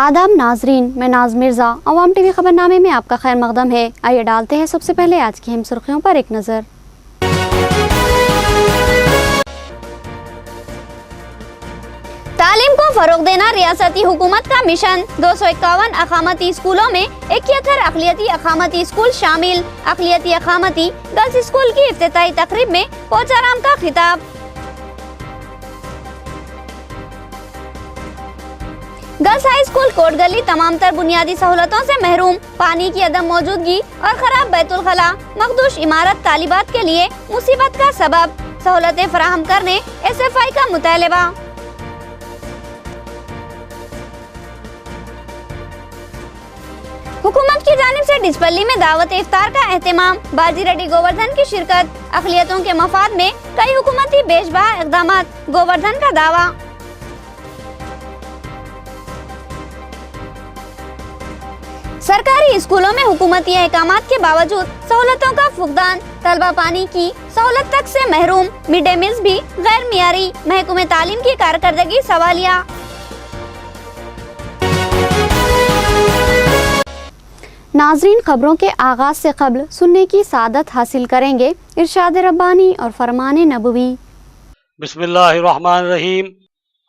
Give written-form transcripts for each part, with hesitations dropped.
आदाब नाजरीन, मैं नाज मिर्ज़ा। अवाम टीवी खबरनामे में आपका खैर मकदम है। आइए डालते हैं सबसे पहले आज की अहम सुर्खियों पर एक नज़र। तालीम को फरोग देना रियासती हुकूमत का मिशन। 251 अकामती स्कूलों में 71 अक़लियती अकामती स्कूल शामिल। अक़लियती अकामती गर्ल्स स्कूल की इफ्तिताही तकरीब में पोचाराम का खिताब। गर्ल्स हाई स्कूल कोट गली तमाम तर बुनियादी सहूलतों से महरूम। पानी की अदम मौजूदगी और खराब बैतुल खला मखदूश इमारत तालिबात के लिए मुसीबत का सबब। सहूलतें फराहम करने SFI का मुतालबा। हुकूमत की जानिब से डिचपल्ली में दावत इफ्तार का एहतमाम। बाजी रेड्डी गोवर्धन की शिरकत। अक़लियतों के मफाद में कई हुकूमती बेशबहा इक़दामात, गोवर्धन का दावा। सरकारी स्कूलों में हुकूमती अहकामात के बावजूद सहूलतों का फुकदान। तलबा पानी की सहूलत तक से महरूम। मिड डे मील्स भी गैर मियारी। महकमे तालीम की कारकर्दगी सवालिया। नाजरीन, खबरों के आगाज से कबल सुनने की सादत हासिल करेंगे इरशाद रब्बानी और फरमान नबवी। बिस्मिल्लाहिर्रहमानिर्रहीम।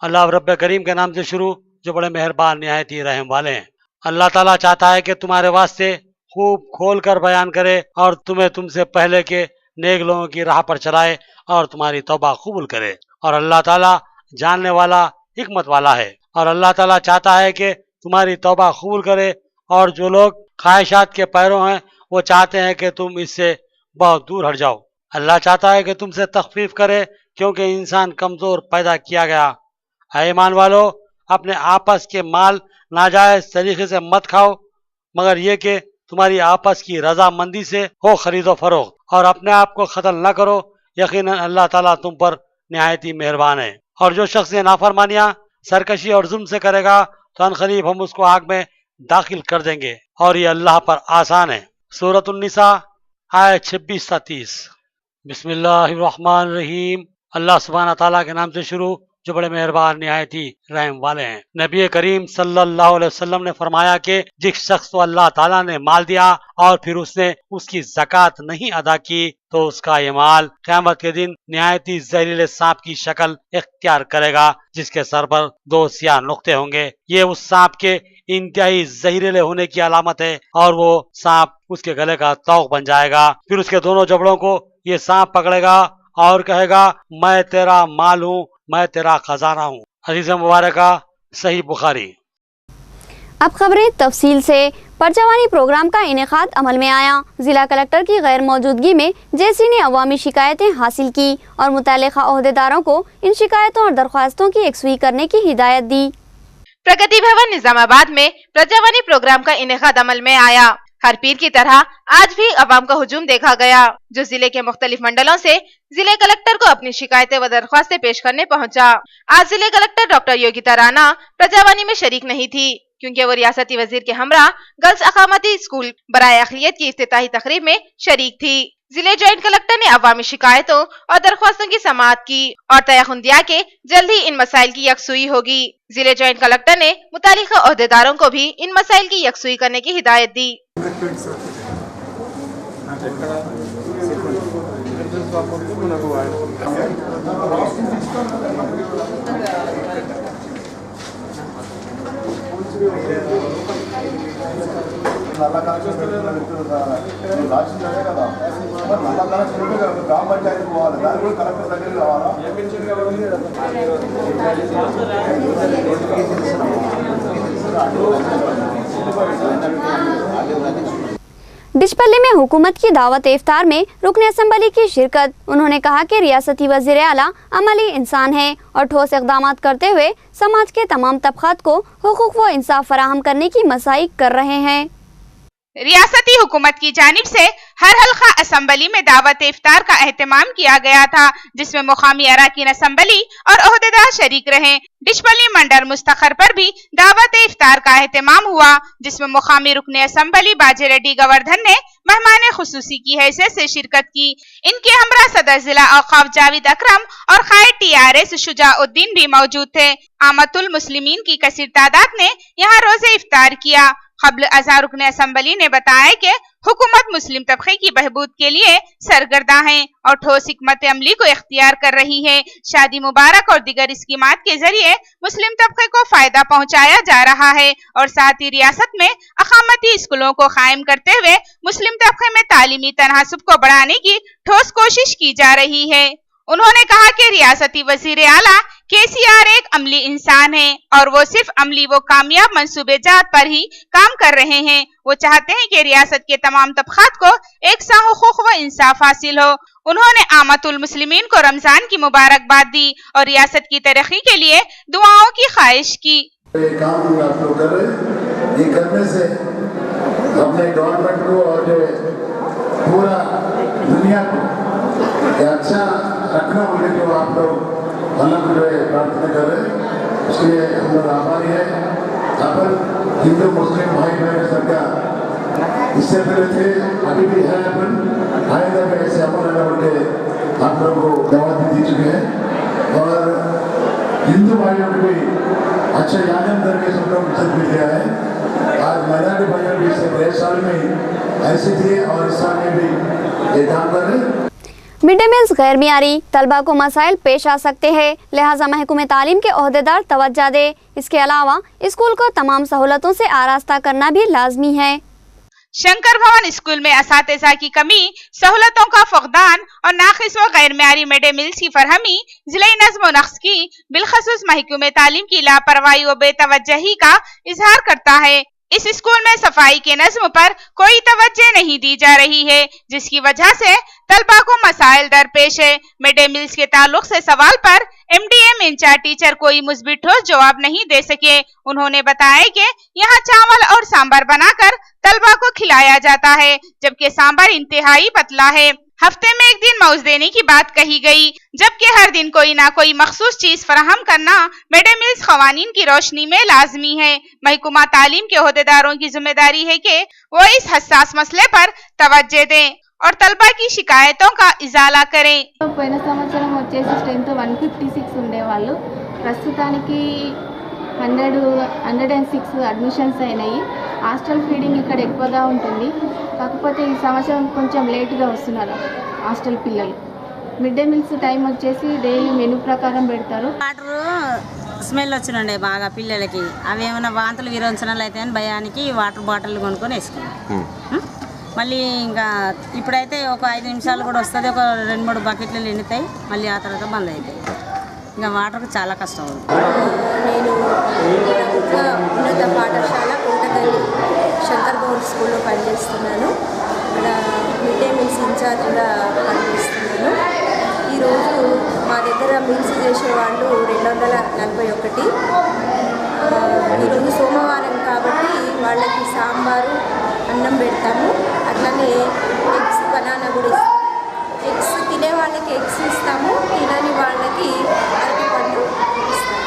अल्लाह रब्ब करीम के नाम से शुरू, जो बड़े मेहरबान निहायत ही रहम वाले हैं। अल्लाह ताला चाहता है कि तुम्हारे वास्ते खूब खोल कर बयान करे और तुम्हें तुमसे पहले के नेक लोगों की राह पर चलाए और तुम्हारी तौबा कबूल करे। और अल्लाह ताला जानने वाला, हिकमत वाला है। और अल्लाह ताला चाहता है कि तुम्हारी तौबा कबूल करे। और जो लोग ख्वाहिशात के पैरों हैं, वो चाहते हैं कि तुम इससे बहुत दूर हट जाओ। अल्लाह चाहता है कि तुमसे तखफीफ करे, क्योंकि इंसान कमज़ोर पैदा किया गया। ऐ ईमान वालो, अपने आपस के माल नाजायज तरीके से मत खाओ, मगर ये कि तुम्हारी आपस की रजामंदी से हो खरीदो फरोख्त। और अपने आप को कत्ल न करो, यकीनन अल्लाह ताला तुम पर निहायत ही मेहरबान है। और जो शख्स ये नाफरमानियाँ, सरकशी और जुल्म से करेगा, तो अनकरीब हम उसको आग में दाखिल कर देंगे, और ये अल्लाह पर आसान है। सूरत उन्निसा आयत 26 से 30। बिस्मिल्लाहिर्रहमानिर्रहीम। अल्लाह सुब्हानहू तआला के नाम से शुरू, जो बड़े मेहरबान निहायत ही रहम वाले हैं। नबी करीम सल्लल्लाहु अलैहि वसल्लम ने फरमाया कि जिस शख्स को अल्लाह ताला ने माल दिया और फिर उसने उसकी ज़कात नहीं अदा की, तो उसका ये माल क़यामत के दिन निहायत ही जहरीले सांप की शक्ल इख्तियार करेगा, जिसके सर पर 2 सियाह नुक्ते होंगे। ये उस सांप के इंतहाई जहरीले होने की अलामत है, और वो सांप उसके गले का तौक बन जाएगा। फिर उसके दोनों जबड़ों को ये सांप पकड़ेगा और कहेगा, मैं तेरा माल हूँ, मैं तेरा खजाना हूँ। हदीस मुबारका सही बुखारी। अब खबरें तफसील से। परजवानी प्रोग्राम का इनेकाद अमल में आया। जिला कलेक्टर की गैर मौजूदगी में JC ने अवामी शिकायतें हासिल की और मुतल्लिका ओहदेदारों को इन शिकायतों और दरख्वास्तों की यकसुई करने की हिदायत दी। प्रगति भवन निजामाबाद में प्रजावानी प्रोग्राम का इनेकाद अमल में आया। हर पीर की तरह आज भी अवाम का हुजूम देखा गया, जो जिले के मुख्तलिफ मंडलों से जिले कलेक्टर को अपनी शिकायतें व दरख्वास्तें पेश करने पहुंचा। आज जिले कलेक्टर डॉक्टर योगिता राणा प्रजावानी में शरीक नहीं थी, क्योंकि वो रियासती वजीर के हमरा गर्ल्स अकामती स्कूल बराए अक़लियत की इफ्तिताही तकरीब में शरीक थी। जिले जॉइंट कलेक्टर ने अवामी शिकायतों और दरख्वास्तों की समाअत की और तयक़ुन दिया कि जल्द ही इन मसाइल की यकसुई होगी। जिले जॉइंट कलेक्टर ने मुतालिका ओहदेदारों को भी इन मसाइल की यकसुई करने की हिदायत दी। डिचपल्ली में हुकूमत की दावत इफ्तार में रुकन असम्बली की शिरकत। उन्होंने कहा कि रियासती वज़ीर आला अमली इंसान है और ठोस इक़दामात करते हुए समाज के तमाम तबक़ात को हुकूक व इंसाफ फराहम करने की मसाइक कर रहे हैं। रियासती हुकूमत की जानिब से हर हल्का असम्बली में दावत इफ्तार का एहतमाम किया गया था, जिसमें मुकामी अराकीन असम्बली और ओहदेदार शरीक रहे। डिचपल्ली मंडल मुस्तखर पर भी दावत इफ्तार का एहतमाम हुआ, जिसमें मुकामी रुकने असम्बली बाजी रेड्डी गोवर्धन ने मेहमान खुसूसी की हैसियत से शिरकत की। इनके हमरा सदर जिला औकाफ जावेद अकरम और कायद TRS शुजाउद्दीन भी मौजूद थे। आमतुल मुस्लिमीन की कसीर तादाद ने यहाँ रोजे इफ्तार किया। कबल अज़ा रुकन असम्बली ने बताया कि हुकूमत मुस्लिम तबके की बहबूद के लिए सरगर्दा है और ठोस हिकमत अमली को इख्तियार कर रही है। शादी मुबारक और दीगर स्कीमात के जरिए मुस्लिम तबके को फायदा पहुंचाया जा रहा है और साथ ही रियासत में अकामती स्कूलों को कायम करते हुए मुस्लिम तबके में तालीमी तनासुब को बढ़ाने की ठोस कोशिश की जा रही है। उन्होंने कहा कि रियासती वजीर आला KCR एक अमली इंसान है और वो सिर्फ अमली व कामयाब मंसूबे जात पर ही काम कर रहे हैं। वो चाहते हैं कि रियासत के तमाम तबकात को एक सा हुकूक व इंसाफ हासिल हो। उन्होंने आमतुल मुस्लिमीन को रमजान की मुबारकबाद दी और रियासत की तरक्की के लिए दुआओं की ख्वाहिश की। काम आप लोग कर रहे हैं, ये करने से अपने गवर्नमेंट को और जो पूरा दुनिया को अच्छा रखना होगा। जो आप लोग अल्लाह को जो है प्रार्थना कर रहे हैं उसके लिए हम लोग आभारी है। अपन हिंदू मुस्लिम भाई बहन सरकार इससे पहले थे, अभी भी है, अपन आइंदा में ऐसे अपन अलग उनके आप लोगों को दावत भी दी चुके हैं और हिंदू भाइयों को भी अच्छा यादन करके सब लोग इज्जत मिल गया है। आज मैदानी भाइयों भी इससे 5 साल में ऐसे थे और इस साल में भी ये काम कर रहे हैं। मिड डे मील्स गैर मियारी तलबा को मसाइल पेश आ सकते हैं, लिहाजा महकमे तालीम के ओहदेदार तवज्जो दे। इसके अलावा स्कूल को तमाम सहूलतों से आरास्ता करना भी लाजमी है। शंकर भवन स्कूल में असातिज़ा की कमी, सहूलतों का फुकदान और नाक़िस व गैर मियारी मिड डे मील्स की फरहमी ज़िले नज़्म व नक्श की बिलखसूस महकमे तालीम की लापरवाही व बेतवज्जही का इजहार करता है। इस स्कूल में सफाई के नज़्म पर कोई तवज्जो नहीं दी जा रही है, जिसकी वजह से तलबा को मसाइल दरपेश है। मिड डे मील्स के ताल्लुक से सवाल पर MDM इंचार्ज टीचर कोई मुस्बित ठोस जवाब नहीं दे सके। उन्होंने बताया कि यहाँ चावल और सांबर बनाकर तलबा को खिलाया जाता है, जबकि सांबर इंतहाई पतला है। हफ्ते में एक दिन मौज देने की बात कही गई, जबकि हर दिन कोई ना कोई मखसूस चीज फराहम करना मिड डे मील्स क़वानीन की रोशनी में लाजमी है। महकमा तालीम के ओहदेदारों की जिम्मेदारी है कि वो इस हसास मसले पर तवज्जो दें और तलबा की शिकायतों का इजाला करें। పోయిన సంవత్సరం వచ్చేసి స్ట్రెంత్ 156 ఉండేవాళ్ళు, ప్రస్తుతానికి 106 అడ్మిషన్స్ అయినాయి। హాస్టల్ ఫీడింగ్ ఇక్కడ ఎక్కువగా ఉంటుంది, కాకపోతే ఈ సంవత్సరం కొంచెం లేట్గా వస్తున్నారు హాస్టల్ పిల్లలు। మిడ్ డే మీల్స్ టైం వచ్చేసి డైలీ మెనూ ప్రకారం పెడతారు। వాటర్ స్మెల్ వచ్చినండే బాగా పిల్లలకి, అవి ఏమైనా వాంతులు విరోచనాలు అయితే అని భయానికి వాటర్ బాటిల్ కొనుక్కొని వేసుకున్నాం। మళ్ళీ ఇంకా ఇప్పుడైతే ఒక 5 నిమిషాలు కూడా వస్తుంది, ఒక 2-3 బకెట్లు నిండుతాయి, మళ్ళీ ఆ తర్వాత బంద్ అవుతాయి। ఇంకా వాటర్కి చాలా కష్టం ఉంది। నేను ప్రభుత్వ ఉన్నత పాఠశాల కోటగల్లి శంకర్ భవన్ స్కూల్లో పనిచేస్తున్నాను। ఇక్కడ మిడ్ డే మీల్స్ ఇన్ఛార్జ్గా పనిచేస్తున్నాను। ఈరోజు మా దగ్గర మీల్స్ చేసే వాళ్ళు 241। ఈరోజు సోమవారం కాబట్టి వాళ్ళకి సాంబారు అన్నం పెడతాము, అట్లనే ఎగ్స్ బనానా కూడా ఇస్తాము। ఎగ్స్ తినే వాళ్ళకి ఎగ్స్ ఇస్తాము, తినని వాళ్ళకి అరటిపండు ఇస్తాము।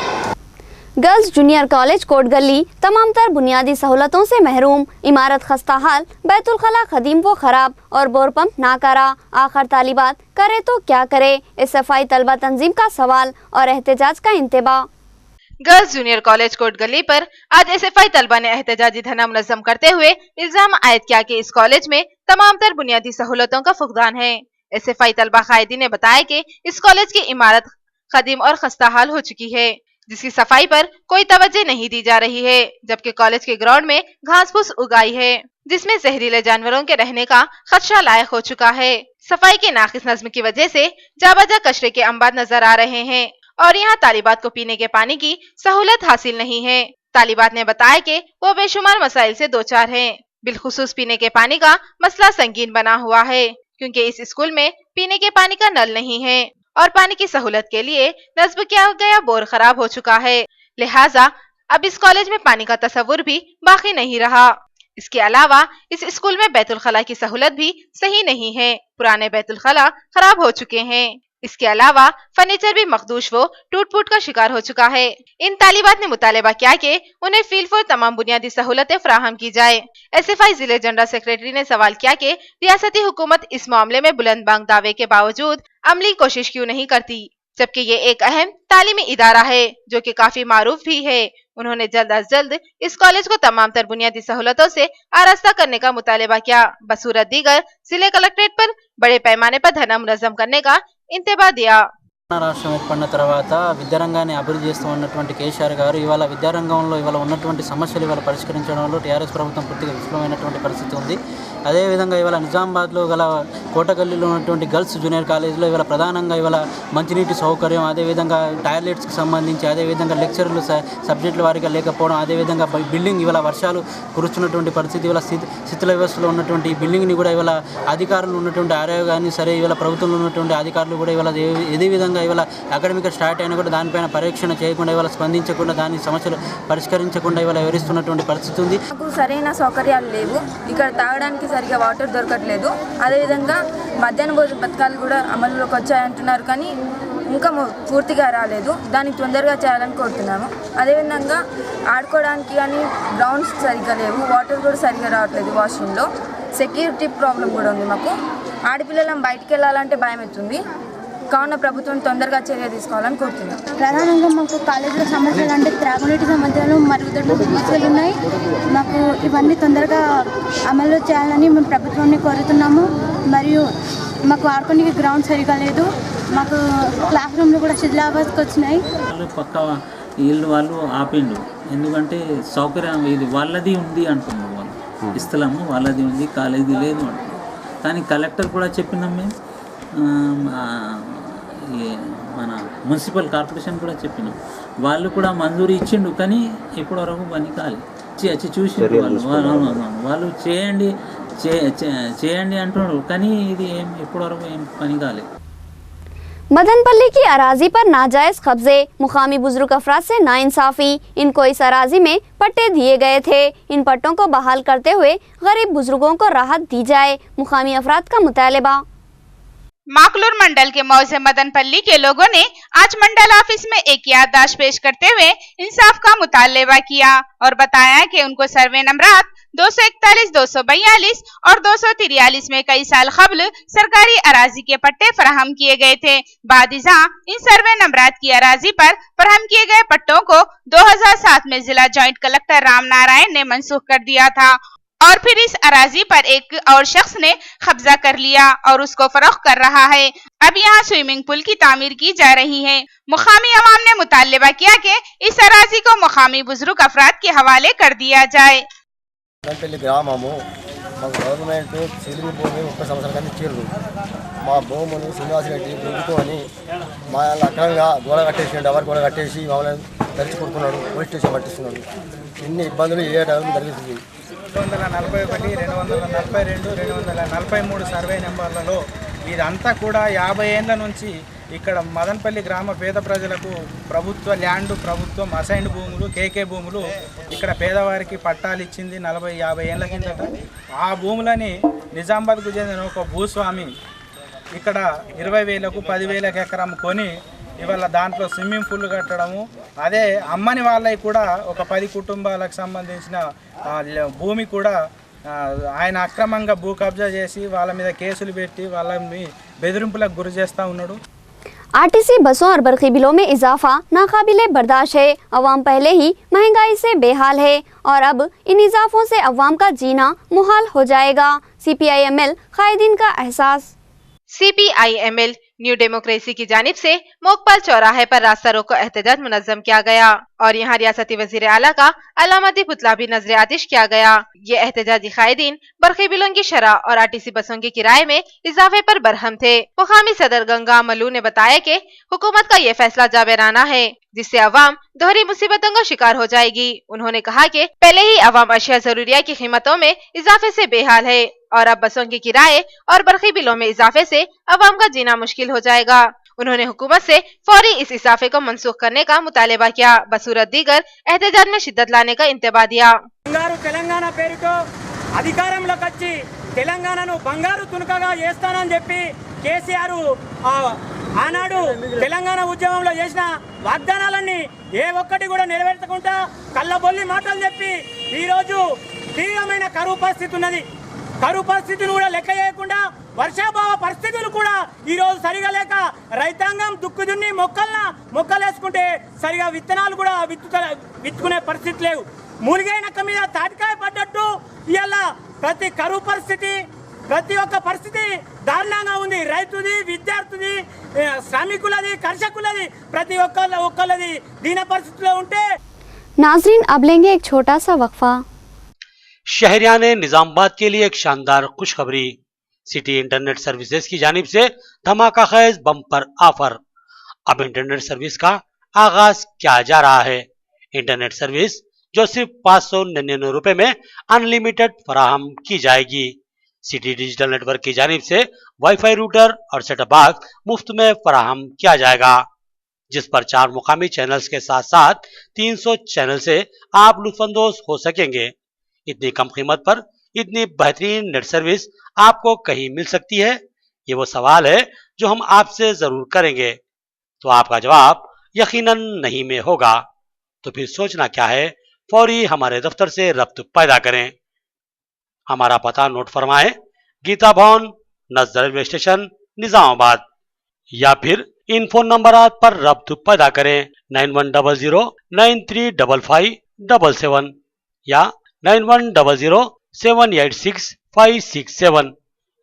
गर्ल्स जूनियर कॉलेज कोटगली तमाम तर बुनियादी सहूलतों से महरूम, इमारत खस्ता हाल, बैतुल खला खदीम व खराब और बोर पंप नाकारा। आखिर तालिबात करे तो क्या करे, इस सफाई तलबा तंजीम का सवाल और एहतजाज का इंतबा। गर्ल्स जूनियर कॉलेज कोटगली पर आज SFI तलबा ने एहतजाजी धरना मुनज़्ज़म करते हुए इल्जाम आयद किया कि इस कॉलेज में तमाम तर बुनियादी सहूलतों का फुकदान है। SFI तलबा कायदीन ने बताया कि इस कॉलेज की इमारत खदीम और खस्ता हाल हो चुकी है, जिसकी सफाई पर कोई तवज्जो नहीं दी जा रही है, जबकि कॉलेज के ग्राउंड में घास फूस उगाई है, जिसमें जहरीले जानवरों के रहने का खदशा लायक हो चुका है। सफाई के नाकिस नज़्म की वजह से जाबाजा कचरे के अंबार नजर आ रहे हैं और यहाँ तालिबात को पीने के पानी की सहूलत हासिल नहीं है। तालिबात ने बताया कि वो बेशुमार मसाइल से दो चार हैं। बिलखुसूस पीने के पानी का मसला संगीन बना हुआ है, क्योंकि इस स्कूल में पीने के पानी का नल नहीं है और पानी की सहूलत के लिए नस्ब किया गया बोर खराब हो चुका है। लिहाजा अब इस कॉलेज में पानी का तस्वुर भी बाकी नहीं रहा। इसके अलावा इस स्कूल में बैतुल खला की सहूलत भी सही नहीं है। पुराने बैतुल खला खराब हो चुके हैं। इसके अलावा फर्नीचर भी मखदूश व टूट फूट का शिकार हो चुका है। इन तालिबात ने मुतालबा किया कि उन्हें फील्ड फॉर तमाम बुनियादी सहूलतें फराहम की जाए। SFI जिले जनरल सेक्रेटरी ने सवाल किया कि रियासती हुकूमत इस मामले में बुलंदबांग दावे के बावजूद अमली कोशिश क्यों नहीं करती, जबकि ये एक अहम तालीमी इदारा है जो कि काफी मारूफ भी है। उन्होंने जल्द अज जल्द इस कॉलेज को तमाम तर बुनियादी सहूलतों से आरास्ता करने का मुतालबा किया। बसूरत दीगर जिले कलेक्ट्रेट पर बड़े पैमाने पर धरना मुनज़्ज़म करने का इंतबा दिया। రాష్ట్రం ఏర్పడిన తర్వాత విద్యారంగాన్ని అభివృద్ధి చేస్తూ ఉన్నటువంటి కేసీఆర్ గారు ఇవాళ విద్యారంగంలో ఇవాళ ఉన్నటువంటి సమస్యలు ఇవాళ పరిష్కరించడంలో టీఆర్ఎస్ ప్రభుత్వం పూర్తిగా విఫలమైనటువంటి పరిస్థితి ఉంది. అదేవిధంగా ఇవాళ నిజామాబాద్లో గల కోటగల్లీలో ఉన్నటువంటి గర్ల్స్ జూనియర్ కాలేజీలో ఇవాళ ప్రధానంగా ఇవాళ మంచినీటి సౌకర్యం, అదేవిధంగా టాయిలెట్స్కి సంబంధించి, అదేవిధంగా లెక్చర్లు సబ్జెక్టుల వారిగా లేకపోవడం, అదేవిధంగా బిల్డింగ్ ఇవాళ వర్షాలు కురుస్తున్నటువంటి పరిస్థితి, ఇవాళ శిథిల వ్యవస్థలో ఉన్నటువంటి ఈ బిల్డింగ్ని కూడా ఇవాళ అధికారులు ఉన్నటువంటి ఆర్ఐ కానీ సరే ఇవాళ ప్రభుత్వంలో ఉన్నటువంటి అధికారులు కూడా ఇవాళ ఏదే విధంగా ఇవాళ అకాడమిక్ స్టార్ట్ అయినా కూడా దానిపైన పరీక్షణ చేయకుండా ఇవాళ స్పందించకుండా దాని సమస్యలు పరిష్కరించకుండా ఇవాళ వివరిస్తున్నటువంటి పరిస్థితి ఉంది. మాకు సరైన సౌకర్యాలు లేవు, ఇక్కడ తాగడానికి సరిగా వాటర్ దొరకట్లేదు. అదేవిధంగా మధ్యాహ్న భోజన పథకాలు కూడా అమలులోకి వచ్చాయంటున్నారు కానీ ఇంకా పూర్తిగా రాలేదు. దాన్ని తొందరగా చేయాలని కోరుతున్నాము. అదేవిధంగా ఆడుకోవడానికి కానీ గ్రౌండ్స్ సరిగ్గా లేవు, వాటర్ కూడా సరిగ్గా రావట్లేదు వాష్రూమ్లో. సెక్యూరిటీ ప్రాబ్లం కూడా ఉంది. మాకు ఆడపిల్లలను బయటికి వెళ్ళాలంటే భయం అవుతుంది. కావున ప్రభుత్వం తొందరగా చర్య తీసుకోవాలని కోరుతున్నాం. ప్రధానంగా మాకు కాలేజీలో సమస్యలు అంటే త్రాగునీటి సమస్యలు, మరుగుదొడ్ల సమస్యలు ఉన్నాయి. మాకు ఇవన్నీ తొందరగా అమలు చేయాలని మేము ప్రభుత్వాన్ని కోరుతున్నాము. మరియు మాకు ఆడుకోనికి గ్రౌండ్ సరిగా లేదు. మాకు క్లాస్ రూమ్లు కూడా శిథిలావస్థకు వచ్చినాయి. పక్క ఇల్లు వాళ్ళు ఆపిండు, ఎందుకంటే సౌకర్యం ఇది వాళ్ళది ఉంది అంటున్నారు. వాళ్ళు స్థలము వాళ్ళది ఉంది, కాలేజీ లేదు అంటున్నారు. కానీ కలెక్టర్ కూడా చెప్పినాం మేము, మన మున్సిపల్ కార్పొరేషన్ కూడా చెప్పినాం, వాళ్ళు కూడా మంజూరు ఇచ్చిండు. కానీ ఇప్పటివరకు పని కాలేదు. వచ్చి చూసిండు వాళ్ళు చేయండి అంటున్నారు. కానీ ఇది ఇప్పటివరకు ఏం పని కాలేదు. मदनपल्ली की अराजी पर नाजायज कब्जे, मुकामी बुजुर्ग अफराद से नाइंसाफी। इनको इस अराजी में पट्टे दिए गए थे, इन पट्टों को बहाल करते हुए गरीब बुजुर्गों को राहत दी जाए, मुकामी अफराद का मुतालबा। माकलूर मंडल के मौजे मदनपल्ली के लोगों ने आज मंडल ऑफिस में एक याददाश्त पेश करते हुए इंसाफ का मुतालबा किया और बताया कि उनको सर्वे नंबरात 241, 242 और 243 में कई साल कबल सरकारी अराजी के पट्टे फराहम किए गए थे। बादिजा इन सर्वे नंबरात की अराजी पर फराहम किए गए पट्टों को 2007 में जिला जॉइंट कलेक्टर राम नारायण ने मनसूख कर दिया था और फिर इस अराजी पर एक और शख्स ने कब्जा कर लिया और उसको फरोख्त कर रहा है। अब यहाँ स्विमिंग पूल की तामीर की जा रही है। मुकामी अवाम ने मुतालबा किया कि इस अराजी को मुकामी बुजुर्ग अफराद के हवाले कर दिया जाए। గ్రామము మాకు గవర్నమెంట్ సిలిమి భూమి 30 సంవత్సరాల కింద ఇచ్చారు. మా భూములు శ్రీనివాసరెడ్డి గుంజుకొని మా అక్రంగా గోడ కట్టేసి డబర్ గోడ కట్టేసి మమ్మల్ని తెరిచి కొడుతున్నాడు, పోలీస్ స్టేషన్ పట్టిస్తున్నాడు. ఇన్ని ఇబ్బందులు ఏ టైం జరుగుతుంది. 241, 242, 243 సర్వే నెంబర్లలో ఇదంతా కూడా 50 ఏళ్ల నుంచి ఇక్కడ మదనపల్లి గ్రామ పేద ప్రజలకు ప్రభుత్వ ల్యాండ్, ప్రభుత్వం అసైన్డ్ భూములు, కేకే భూములు ఇక్కడ పేదవారికి పట్టాలు ఇచ్చింది 40-50 ఏళ్ల కిందట. ఆ భూములని నిజామాబాద్కు చెందిన ఒక భూస్వామి ఇక్కడ 20,000కు 10,000కు ఎకరం కొని ఇవాళ దాంట్లో స్విమ్మింగ్ పూల్ కట్టడము, అదే అమ్మని వాళ్ళకి కూడా ఒక 10 కుటుంబాలకు సంబంధించిన భూమి కూడా ఆయన అక్రమంగా భూ కబ్జా చేసి వాళ్ళ మీద కేసులు పెట్టి వాళ్ళని బెదిరింపులకు గురి చేస్తూ ఉన్నాడు. आरटीसी बसों और बरकी बिलों में इजाफा नाकाबिले बर्दाश्त है। अवाम पहले ही महंगाई से बेहाल है और अब इन इजाफों से अवाम का जीना मुहाल हो जाएगा। CPI-ML कायदीन का एहसास। CPI-ML न्यू डेमोक्रेसी की जानिब से मोकपाल चौराहे पर रास्ता रोको एहतजाज मुनज़्ज़म किया गया और यहाँ रियासती वज़ीर आला का अलामती पुतला भी नजर आतिश किया गया। ये एहतजाजी कायदीन बरकी बिलों की शरह और आरटीसी बसों के किराए में इजाफे पर बरहम थे। मुकामी सदर गंगा मल्लू ने बताया कि हुकूमत का ये फैसला जाबराना है जिससे अवाम दोहरी मुसीबतों का शिकार हो जाएगी। उन्होंने कहा कि पहले ही अवाम अशिया जरूरिया की कीमतों में इजाफे से बेहाल है और अब बसों के किराए और बरकी बिलों में इजाफे से अवाम का जीना मुश्किल हो जाएगा। उन्होंने हुकूमत से फौरी इस इजाफे को मनसूख करने का मुतालबा किया। बसूरत दीगर एहतजाज में शिद्दत लाने का इंतबा दिया। తెలంగాణ పేరుతో అధికారంలోకి వచ్చి తెలంగాణను బంగారు తునకగా చేస్తానని చెప్పి కేసీఆర్ ఆనాడు తెలంగాణ ఉద్యమంలో చేసిన వాగ్దానాలన్నీ ఏ ఒక్కటి కూడా నెరవేర్చకుండా కళ్ళబొల్లి మాటలు చెప్పి ఈరోజు తీవ్రమైన కరువు పరిస్థితి ఉన్నది. కరువు పరిస్థితిని కూడా లెక్క చేయకుండా వర్షాభావ పరిస్థితులు కూడా ఈరోజు సరిగా లేక రైతాంగం దుక్కు మొక్కలేసుకుంటే సరిగా విత్తనాలు కూడా విత్తుకునే పరిస్థితి లేవు. మూలిగైన మీద తాటికాయ పడ్డట్టు ఇవాళ ప్రతి కరువు పరిస్థితి, ప్రతి ఒక్క పరిస్థితి దారుణంగా ఉంది. రైతుది, విద్యార్థిది, శ్రామికులది, కర్షకులది, ప్రతి ఒక్కళ్ళది దీన పరిస్థితిలో ఉంటే. नाज़रीन अब लेंगे एक छोटा सा वक्फा। शहरियान निजामाबाद के लिए एक शानदार खुशखबरी। सिटी इंटरनेट सर्विसेज की जानिब से धमाका खेज बम्पर ऑफर। अब इंटरनेट सर्विस का आगाज किया जा रहा है। इंटरनेट सर्विस जो सिर्फ 599 रुपए में अनलिमिटेड फराहम की जाएगी। सिटी डिजिटल नेटवर्क की जानिब से वाईफाई रूटर और सेटअप बॉक्स मुफ्त में फराहम किया जाएगा, जिस पर 4 मुकामी चैनल्स के साथ साथ 300 चैनल से आप लुत्फानंदोज हो सकेंगे। इतनी कम कीमत पर इतनी बेहतरीन नेट सर्विस आपको कहीं मिल सकती है? ये वो सवाल है जो हम आपसे जरूर करेंगे। तो आपका जवाब यकीनन नहीं में होगा। तो फिर सोचना क्या है, फौरी हमारे दफ्तर से रब्त पैदा करें। हमारा पता नोट फरमाएं, गीता भवन नजर रेलवे स्टेशन निजामाबाद, या फिर इन फोन नंबरात पर रब्त पैदा करें 9100935577 या 9100786567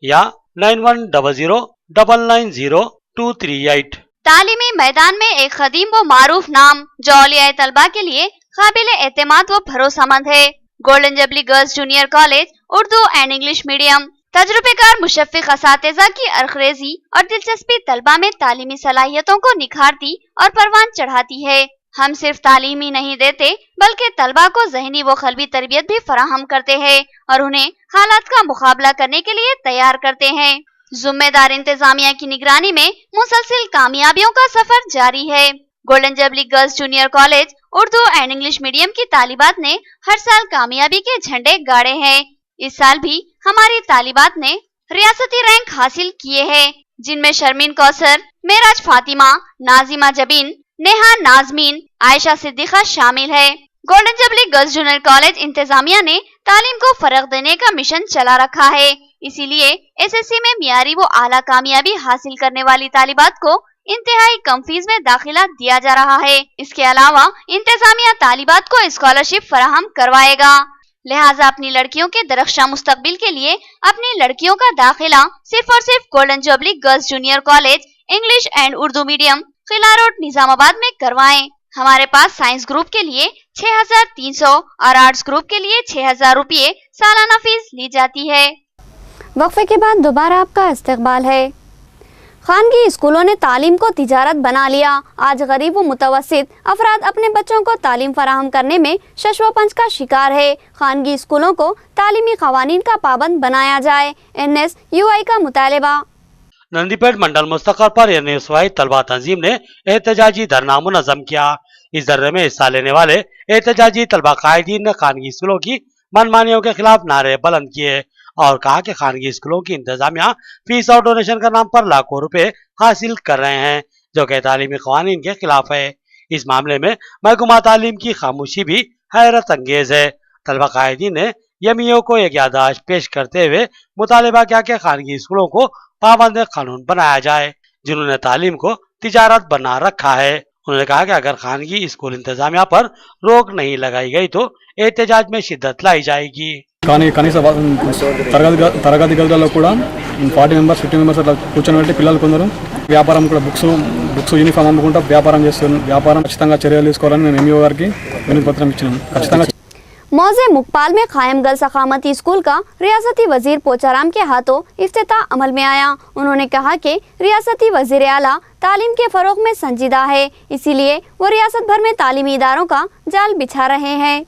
या 9100990238। तालीमी मैदान में एक कदीम व मारूफ नाम जो औलिया तलबा के लिए काबिल एतमाद व भरोसामंद है। Golden jubilee girls junior college Urdu and English medium तजुर्बेकार मुशफ़िक़ असातिज़ा की अरख़रेज़ी और दिलचस्पी तलबा में तालीमी सलाहियतों को निखारती और परवान चढ़ाती है। हम सिर्फ तालीम ही नहीं देते बल्कि तलबा को ज़हनी व क़ल्बी तरबियत भी फराहम करते हैं और उन्हें हालात का मुकाबला करने के लिए तैयार करते हैं। जिम्मेदार इंतजामिया की निगरानी में मुसलसिल कामयाबियों का सफर जारी है। Golden jubilee girls junior college Urdu and English medium की तालिबात ने हर साल कामयाबी के झंडे गाड़े हैं। इस साल भी हमारी तालिबात ने रियासती रैंक हासिल किए हैं, जिनमें शर्मीन कौसर, मेराज फातिमा, नाजिमा जबीन, नेहा नाजमीन, आयशा सिद्दीका शामिल है। Golden jubilee girls junior college इंतजामिया ने तालीम को फरोग देने का मिशन चला रखा है, इसीलिए एसएससी में मियारी व आला कामयाबी हासिल करने वाली तालिबात को इंतहाई कम फीस में दाखिला दिया जा रहा है। इसके अलावा इंतजामिया तालिबात को स्कॉलरशिप फराहम करवाएगा। लिहाजा अपनी लड़कियों के दरख्शा मुस्तकबिल के लिए अपनी लड़कियों का दाखिला सिर्फ और सिर्फ golden jubilee girls junior college English and Urdu medium Qila road Nizamabad में करवाएं। हमारे पास साइंस ग्रुप के लिए 6300 और आर्ट्स ग्रुप के लिए 6000 रुपये सालाना फीस ली जाती है। वक्फे के बाद दोबारा आपका इस्तकबाल है। खानगी स्कूलों ने तालीम को तिजारत बना लिया। आज गरीब व मुतवस्सित अफराद अपने बच्चों को तालीम फराहम करने में शशवपंच का शिकार है। खानगी स्कूलों को तालीमी क़वानीन का पाबंद बनाया जाए, NSUI का मुतालबा। नंदीपेट मंडल मुस्तक़र पर NSUI तलबा तंजीम ने एहतजाजी धरना मुनज़्ज़म किया। इस धरने में हिस्सा लेने वाले एहतजाजी तलबा कायदीन ने खानगी स्कूलों की मनमानियों के खिलाफ नारे बुलंद किए और कहा कि खानगी स्कूलों की इंतजामिया फीस और डोनेशन के नाम पर लाखों रुपए हासिल कर रहे हैं, जो कि तालीमी क़वानीन के खिलाफ है। इस मामले में महकमा तालीम की खामोशी भी हैरत अंगेज है। तलबा कायदीन ने यमीओं को एक याददाश्त पेश करते हुए मुतालबा किया कि खानगी स्कूलों को पाबंद कानून बनाया जाए, जिन्होंने तालीम को तिजारत बना रखा है। उन्होंने कहा कि अगर खानगी स्कूल इंतजामिया पर रोक नहीं लगाई गई तो एहतजाज में शिद्दत लाई जाएगी। కానీ కనీస తరగతి గదులలో కూడా 40 మెంబర్స్ 50 మెంబర్స్ అట్లా కూర్చొని పిల్లలు కొందరు వ్యాపారం కూడా బుక్స్ యూనిఫామ్ అమ్ముకుంటా వ్యాపారం చేస్తున్నారు. వ్యాపారం ఖచ్చితంగా చర్యలు తీసుకోవాలని మేము ఎంఈఓ గారికి వినతి పత్రం ఇచ్చినాము. ఖచ్చితంగా मौजे मुकपाल में कायम गर्ल्स अकामती स्कूल का रियासती वजीर पोचाराम के हाथों इफ्तिताह अमल में आया। उन्होंने कहा कि रियासती वजीर आला तालीम के फरोग में संजीदा है, इसीलिए वो रियासत भर में तालीमी इदारों का जाल बिछा रहे हैं।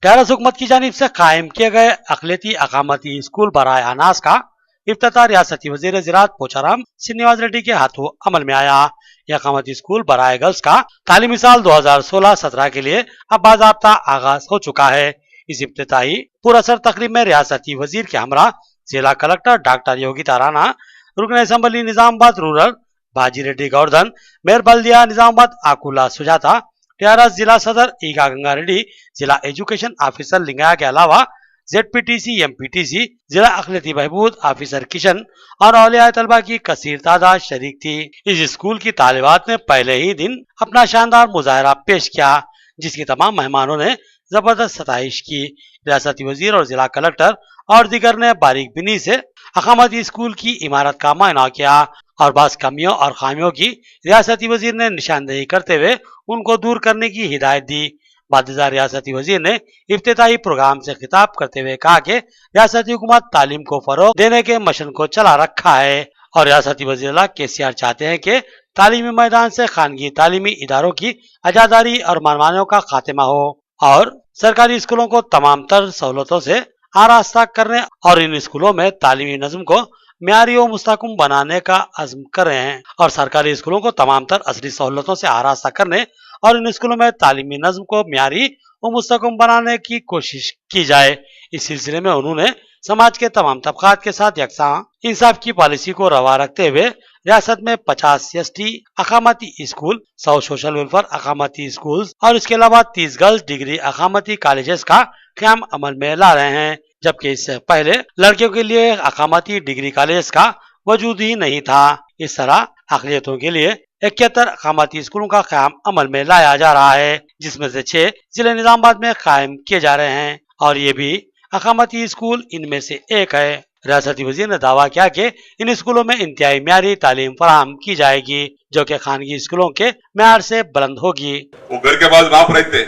टीआरएस हुकूमत की जानिब से कायम किए गए अक़लियती अकामती स्कूल बराए अनास का इफ्तिताह रियासती वजीर ज़राअत पोचाराम श्रीनिवास रेड्डी के हाथों अमल में आया। यह अकामती स्कूल बराए गर्ल्स का तालीमी साल 2016-17 के लिए अब बाज़ाब्ता आगाज हो चुका है। इस इफ्तिताही पुरअसर तकरीब में रियासती वजीर के हमरा जिला कलेक्टर डॉक्टर योगिता राणा, रुकन असम्बली निजामाबाद रूरल बाजी रेड्डी गौरधन, मेयर बल्दिया निजामाबाद आकुला सुजाता, टीआरएस जिला सदर ईगा गंगा रेड्डी, जिला एजुकेशन ऑफिसर लिंगाया के अलावा जेडपीटीसी, एमपीटीसी, जिला अखिलती बहबूद ऑफिसर किशन और औलिया तलबा की कसीर तादाद शरीक थी। इस स्कूल की तालिबात ने पहले ही दिन अपना शानदार मुजाहरा पेश किया, जिसकी तमाम मेहमानों ने जबरदस्त सताइश की। रियासती वजीर और जिला कलेक्टर और दीगर ने बारीक बिनी से अकामती स्कूल की इमारत का मुआयना किया और बास कमियों और खामियों की रियासती वजीर ने निशानदेही करते हुए उनको दूर करने की हिदायत दी। बादशाह रियासती वजीर ने इफ्तिताही प्रोग्राम से खिताब करते हुए कहा कि रियासती हुकूमत तालीम को फरोग देने के मिशन को चला रखा है और रियासती वजीर केसीआर चाहते हैं कि तालीमी मैदान से खानगी तालीमी इदारों की अजादारी और मनमानियों का खात्मा हो और सरकारी स्कूलों को तमाम तर सहूलतों से आरास्ता करने और इन स्कूलों में तालीमी नज्म को म्यारी और मुस्तहकम बनाने का अज़्म कर रहे हैं और सरकारी स्कूलों को तमाम तर असली सहूलतों से आरास्ता करने और इन स्कूलों में तालीमी नज्म को म्यारी और मुस्तहकम बनाने की कोशिश की जाए। इस सिलसिले में उन्होंने समाज के तमाम तबकात के साथ यकसा इंसाफ की पॉलिसी को रवा रखते हुए रियासत में 50 एसटी अकामती स्कूल, 100 सोशल वेलफेयर अकामती स्कूल और इसके अलावा 30 गर्ल्स डिग्री अकामती कॉलेजेस का क़याम अमल में ला रहे हैं, जबकि इससे पहले लड़कियों के लिए अकामती डिग्री कॉलेज का वजूद ही नहीं था। इस तरह अक़लियतों के लिए 71 अकामती स्कूलों का क़याम अमल में लाया जा रहा है, जिसमें से 6 जिले निजामाबाद में कायम किए जा रहे हैं और ये भी अकामती स्कूल इनमें से एक है। रियासती वजीर ने दावा किया कि इन स्कूलों में इंतहाई म्यारी तालीम फराहम की जाएगी, जो कि खानगी स्कूलों के म्यार से बुलंद होगी। वो घर के बाद नाप रहते,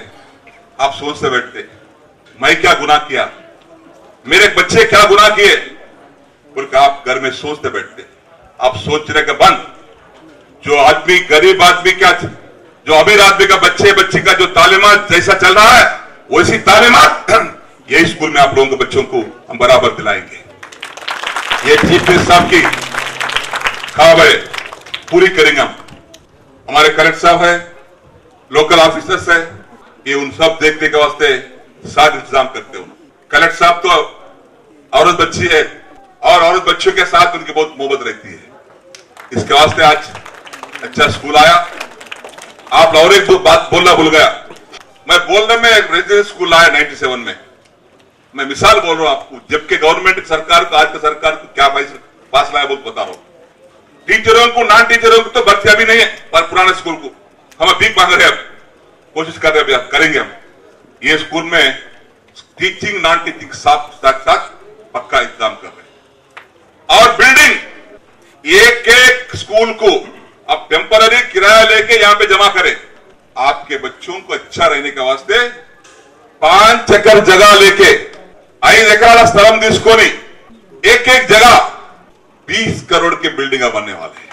आप सोचते बैठते मैं क्या गुनाह किया, मेरे बच्चे क्या गुनाह किए, बोल आप घर में सोचते बैठते। आप सोचने के बंद, जो आदमी गरीब आदमी का, जो अमीर आदमी का बच्ची का जो तालीमात जैसा चल रहा है वैसी तालीमात यही स्कूल में आप लोगों के बच्चों को हम बराबर दिलाएंगे। ये चीफ मिनिस्टर साहब की ख्वाब है, पूरी करेंगे हम। हमारे कलेक्टर साहब है, लोकल ऑफिसर्स है, ये उन सब देखने के वास्ते साथ इंतजाम करते हो। कलेक्टर साहब तो औरत बच्ची है और औरत बच्चों के साथ उनकी बहुत मोहब्बत रहती है। इसके वास्ते आज अच्छा स्कूल आया। आप और एक बात बोलना भूल गया, मैं बोलने में रेजिडेंशियल स्कूल आया 97 में, मैं मिसाल बोल रहा हूं आपको, जबकि गवर्नमेंट सरकार को, आज का सरकार को क्या फासला है बहुत बता रहा हूं। टीचरों को, नॉन टीचरों को तो भर्ती अभी नहीं है, पर पुराने स्कूल को हम भीख मांग रहे हैं, अब कोशिश कर रहे हैं, अब करेंगे हम। ये स्कूल में टीचिंग नॉन टीचिंग साथ पक्का इंतजाम कर रहे हैं और बिल्डिंग एक स्कूल को अब टेम्पररी किराया लेके यहाँ पे जमा करें। आपके बच्चों को अच्छा रहने के वास्ते 5 एकड़ जगह लेके 5 एकड़ స్థలం తీసుకొని एक जगह 20 करोड़ के बिल्डिंग बनने वाले हैं।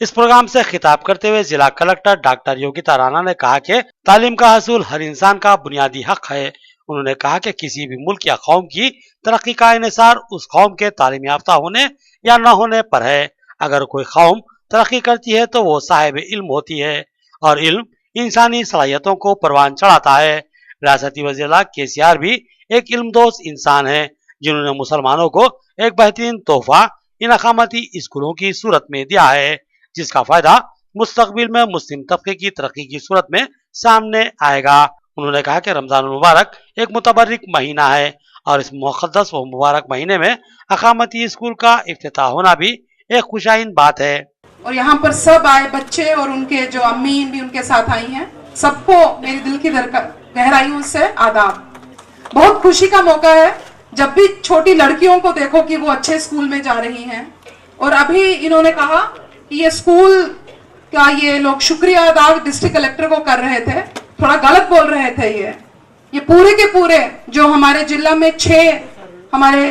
इस प्रोग्राम से खिताब करते हुए जिला कलेक्टर डॉक्टर योगिता राणा ने कहा कि तालीम का हसूल हर इंसान का बुनियादी हक है। उन्होंने कहा कि किसी भी मुल्क या कौम की तरक्की का इन्हिसार उस कौम के तालीम याफ्ता होने या न होने पर है। अगर कोई कौम तरक्की करती है तो वो साहिब इल्म होती है और इल्म इंसानी सलाहियतों को परवान चढ़ाता है। रियासती वज़ीर केसीआर भी एक इल्मदोज़ इंसान है, जिन्होंने मुसलमानों को एक बेहतरीन तोहफा इन अकामती स्कूलों की सूरत में दिया है, जिसका फायदा मुस्तकबिल में मुस्लिम तबके की तरक्की की सूरत में सामने आएगा। उन्होंने कहा कि रमजान मुबारक एक मुतबर्रिक महीना है और इस मुक़द्दस व मुबारक महीने में अकामती स्कूल का इफ्तिताह होना भी एक खुशाइन बात है। और यहाँ पर सब आए बच्चे और उनके जो अम्मी भी उनके साथ आई हैं, सबको मेरी दिल की गहराइयों से आदाब। बहुत खुशी का मौका है जब भी छोटी लड़कियों को देखो कि वो अच्छे स्कूल में जा रही हैं। और अभी इन्होंने कहा कि ये स्कूल का ये लोग शुक्रिया अदा डिस्ट्रिक्ट कलेक्टर को कर रहे थे, थोड़ा गलत बोल रहे थे। ये पूरे के पूरे जो हमारे जिला में 6 हमारे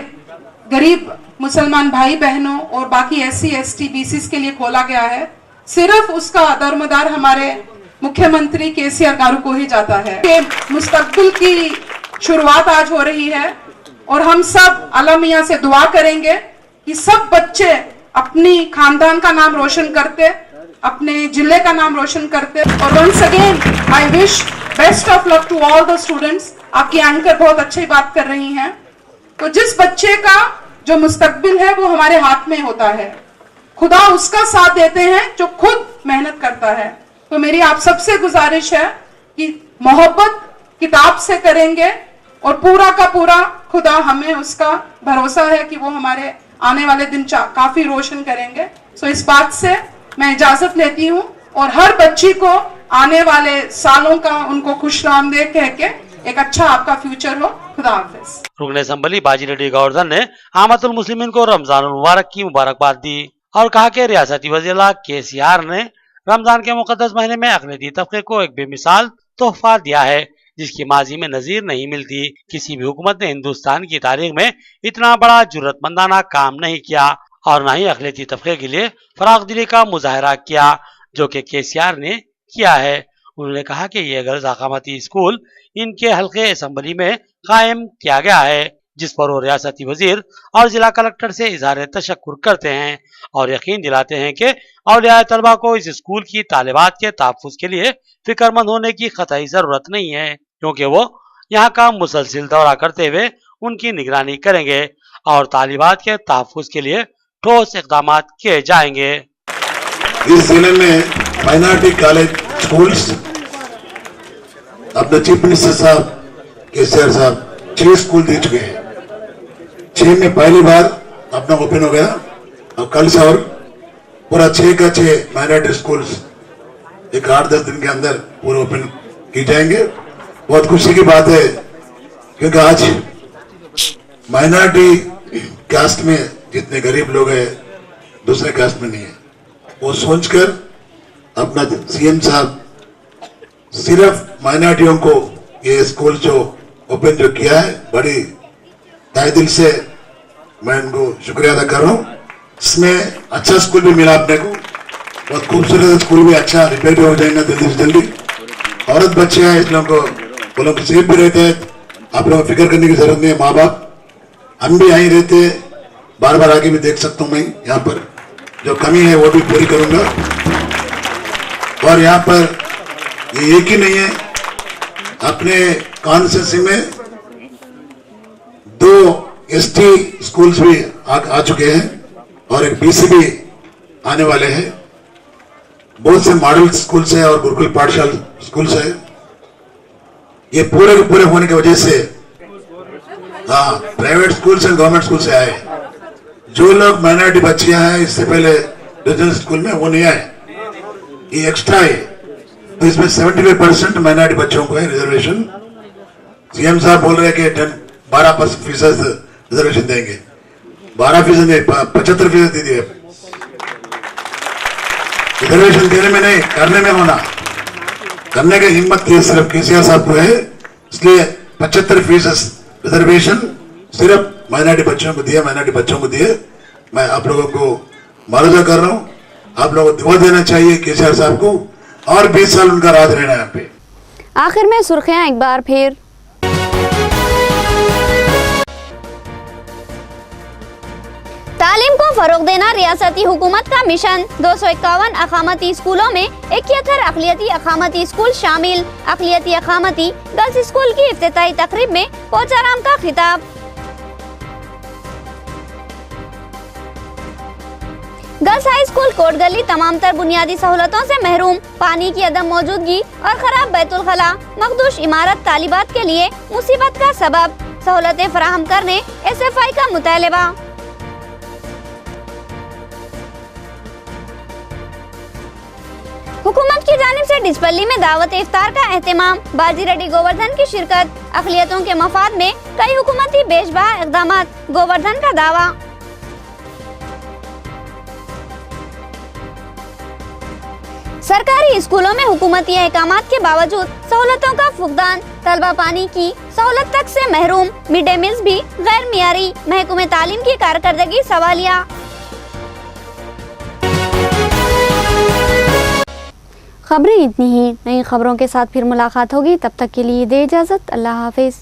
गरीब मुसलमान भाई बहनों और बाकी SC ST BCs के लिए खोला गया है, सिर्फ उसका दरमदार हमारे मुख्यमंत्री केसीआर गारू को ही जाता है। मुस्तकबिल की शुरुआत आज हो रही है और हम सब अल्लाह मियां से दुआ करेंगे कि सब बच्चे अपनी खानदान का नाम रोशन करते, अपने जिले का नाम रोशन करते। और once again I wish best of luck to all the students. आपकी एंकर बहुत अच्छी बात कर रही हैं। तो जिस बच्चे का जो मुस्तकबिल है वो हमारे हाथ में होता है खुदा उसका साथ देते हैं जो खुद मेहनत करता है। तो मेरी आप सबसे गुजारिश है कि मोहब्बत किताब से करेंगे और पूरा का पूरा खुदा हमें उसका भरोसा है कि वो हमारे आने वाले दिन काफी रोशन करेंगे। सो इस बात से मैं इजाजत लेती हूँ और हर बच्ची को आने वाले सालों का उनको खुश आमदीद कह के एक अच्छा आपका फ्यूचर हो। खुदा हाफिज। रुकन असम्बली बाजी रेड्डी गोवर्धन ने आमतुल मुस्लिमीन को रमजान मुबारक की मुबारकबाद दी और कहा कि रियासती वज़ीर KCR ने रमजान के मुकद्दस महीने में अक़लियती तबके को एक बेमिसाल तोहफा दिया है जिसकी माजी में नजीर नहीं मिलती। किसी भी हुकूमत ने हिंदुस्तान की तारीख में इतना बड़ा जुर्रतमंदाना काम नहीं किया और न ही अक़लियती तबके के लिए फरागदिली का मुजाहरा किया जो कि KCR ने किया है। उन्होंने कहा कि ये गर्ल्स अकामती स्कूल इनके हल्के असम्बली में कायम किया गया है जिस पर वो रियासती वजीर और जिला कलेक्टर से इजहार तशक्कुर करते हैं और यकीन दिलाते हैं कि औलिया तलबा को इस स्कूल की तालिबात के तहफ़्फ़ुज़ के लिए फिक्रमंद होने की क़तई ज़रूरत नहीं है क्योंकि वो यहाँ का मुसलसिल दौरा करते हुए उनकी निगरानी करेंगे और तालिबात के तहफ़्फ़ुज़ के लिए ठोस इक़दाम किए जाएंगे। इस जिले में माइनॉरिटी कॉलेज स्कूल्स अपने चीफ मिनिस्टर साहब KCR साहब 6 स्कूल दे चुके हैं। 6 में पहली बार अपना ओपन हो गया और कल से और पूरा 6 का 6 माइनॉरिटी स्कूल्स एक 8-10 दिन के अंदर पूरे ओपन की जाएंगे। बहुत खुशी की बात है क्योंकि आज माइनॉरिटी कास्ट में जितने गरीब लोग हैं दूसरे कास्ट में नहीं है। वो सोचकर अपना CM साहब सिर्फ माइनॉरिटियों को ये स्कूल जो ओपन जो किया है बड़ी तहे दिल से मैं उनको शुक्रिया अदा कर रहा हूँ। इसमें अच्छा स्कूल भी मिला अपने को, बहुत खूबसूरत स्कूल भी अच्छा रिपेयर भी हो जाएगा जल्दी से जल्दी। औरत बच्चे हैं इस लोगों को वो लोग सेफ भी रहते हैं। आप लोगों को फिक्र करने की जरूरत नहीं है। माँ बाप हम भी यहीं रहते हैं, बार बार आगे भी देख सकता हूँ। मैं यहाँ पर जो कमी है वो भी पूरी करूंगा और यहाँ पर ये एक ही नहीं है, अपने कॉन्स्टिट्यूंसी में 2 ST स्कूल्स भी आ चुके हैं और एक BC भी आने वाले हैं। बहुत से मॉडल स्कूल्स है और गुरुकुल पाठशाला स्कूल्स है। ये पूरे के पूरे होने की वजह से प्राइवेट स्कूल्स और गवर्नमेंट स्कूल से आए। जो लोग माइनॉरिटी बच्चियां हैं इससे पहले रीजनल स्कूल में वो नहीं आए, ये एक्स्ट्रा है। तो इसमें 75% माइनॉरिटी बच्चों को है रिजर्वेशन। CM साहब बोल रहे हैं कि 12% रिजर्वेशन देंगे। 12% नहीं 75% दे दिए। रिजर्वेशन देने में नहीं करने में होना, करने की हिम्मत की सिर्फ KCR साहब को है। इसलिए 75% रिजर्वेशन सिर्फ माइनॉरिटी बच्चों को दिए, माइनॉरिटी बच्चों को दिए। मैं आप लोगों को मुआवजा कर रहा हूँ। आप लोगों को दुआ देना चाहिए KCR साहब को और 20 साल उनका राज रहना यहाँ पे। आखिर में सुर्खियां एक बार फिर। तालीम को फरोग देना रियासती हुकूमत का मिशन। 251 अकामती स्कूलों में 71 अक़लियती अकामती स्कूल शामिल। अक़लियती अकामती गर्ल्स स्कूल की इफ्तिताई तकरीब में पोचाराम का खिताब। गर्ल्स हाई स्कूल कोटगली तमाम तर बुनियादी सहूलतों से महरूम। पानी की अदम मौजूदगी और खराब बैतुल खला मखदूश इमारत तालिबात के लिए मुसीबत का सबब। सहूलतें फराहम करने SFI का मुतालबा। हुकूमत की जानिब से डिचपल्ली में दावत इफ्तार का एहतमाम। बाजी रेड्डी गोवर्धन की शिरकत। अक़लियतों के मफाद में कई हुकूमती बेशबहा इक़दामात, गोवर्धन का दावा। सरकारी स्कूलों में हुकूमती अहकामात के बावजूद सहूलतों का फुकदान। तलबा पानी की सहूलत तक से महरूम। मिड डे मील्स भी गैर मियारी। महकमे तालीम की कारकर्दगी सवालिया। खबरें इतनी ही। नई खबरों के साथ फिर मुलाकात होगी, तब तक के लिए दे इजाजत। अल्लाह हाफिज।